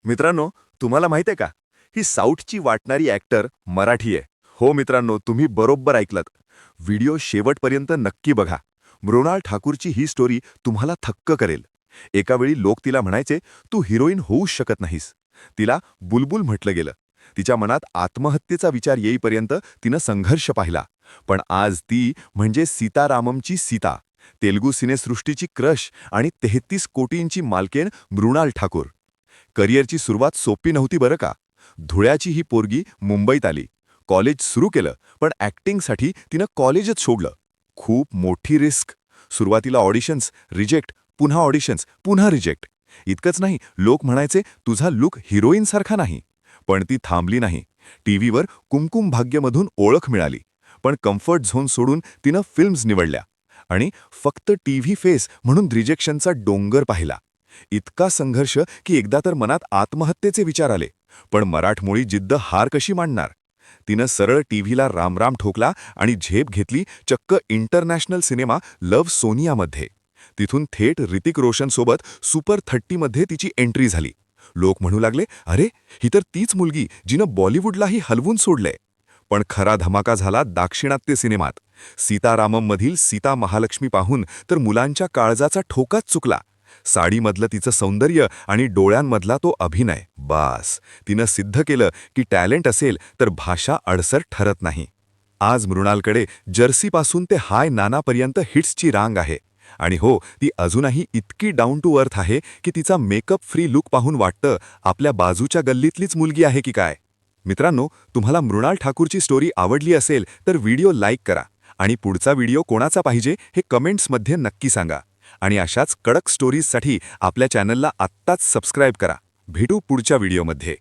मित्रांनो, तुम्हाला माहित आहे का? ही साऊथची वाटणारी ॲक्टर मराठी आहे. हो मित्रांनो, तुम्ही बरोबर ऐकलत. व्हिडिओ शेवटपर्यंत नक्की बघा. मृणाल ठाकूरची ही स्टोरी तुम्हाला थक्क करेल. एका वेळी लोक तिला म्हणायचे, "तू हिरोईन होऊच शकत नाहीस." तिला बुलबुल म्हटलं गेलं. तिच्या मनात आत्महत्येचा विचार येईपर्यंत तिनं संघर्ष पाहिला. पण आज ती म्हणजे सीताराममची सीता, तेलुगू सिनेसृष्टीची क्रश आणि 33 कोटींची मालकीण मृणाल ठाकूर. करिअरची सुरुवात सोपी नव्हती बरं का. धुळ्याची ही पोरगी मुंबईत आली. कॉलेज सुरू केलं, पण ॲक्टिंगसाठी तिनं कॉलेजच सोडलं. खूप मोठी रिस्क. सुरुवातीला ऑडिशन्स, रिजेक्ट, पुन्हा ऑडिशन्स, पुन्हा रिजेक्ट. इतकंच नाही, लोक म्हणायचे तुझा लुक हिरोईनसारखा नाही. पण ती थांबली नाही. टीव्हीवर कुमकुम भाग्यमधून ओळख मिळाली. पण कम्फर्ट झोन सोडून तिनं फिल्म्स निवडल्या. आणि फक्त टीव्ही फेस म्हणून रिजेक्शनचा डोंगर पाहिला. इतका संघर्ष की एकदा तर मनात आत्महत्येचे विचार आले. पण मराठमोळी जिद्द हार कशी मांडणार? तिनं सरळ टीव्हीला रामराम ठोकला आणि झेप घेतली चक्क इंटरनॅशनल सिनेमा लव्ह सोनियामध्ये. तिथून थेट ऋतिक रोशनसोबत सुपर 30मध्ये तिची एंट्री झाली. लोक म्हणू लागले, अरे, ही तर तीच मुलगी जिनं बॉलिवूडलाही हलवून सोडलंय. पण खरा धमाका झाला दाक्षिणात्य सिनेमात. सीतारामममधील सीता महालक्ष्मी पाहून तर मुलांच्या काळजाचा ठोकाच चुकला. साडीमधलं तिचं सौंदर्य आणि डोळ्यांमधला तो अभिनय, बास, तिनं सिद्ध केलं की टॅलेंट असेल तर भाषा अडसर ठरत नाही. आज मृणालकडे जर्सीपासून ते हाय नानापर्यंत हिट्सची रांग आहे. आणि हो, ती अजूनही इतकी डाऊन टू अर्थ आहे की तिचा मेकअप फ्री लुक पाहून वाटतं आपल्या बाजूच्या गल्लीतलीच मुलगी आहे की काय. मित्रांनो, तुम्हाला मृणाल ठाकूरची स्टोरी आवडली असेल तर व्हिडिओ लाईक करा आणि पुढचा व्हिडिओ कोणाचा पाहिजे हे कमेंट्समध्ये नक्की सांगा. आणि अशाच कडक स्टोरीजसाठी आपल्या चॅनलला आत्ताच सबस्क्राईब करा. भेटू पुढच्या व्हिडिओमध्ये.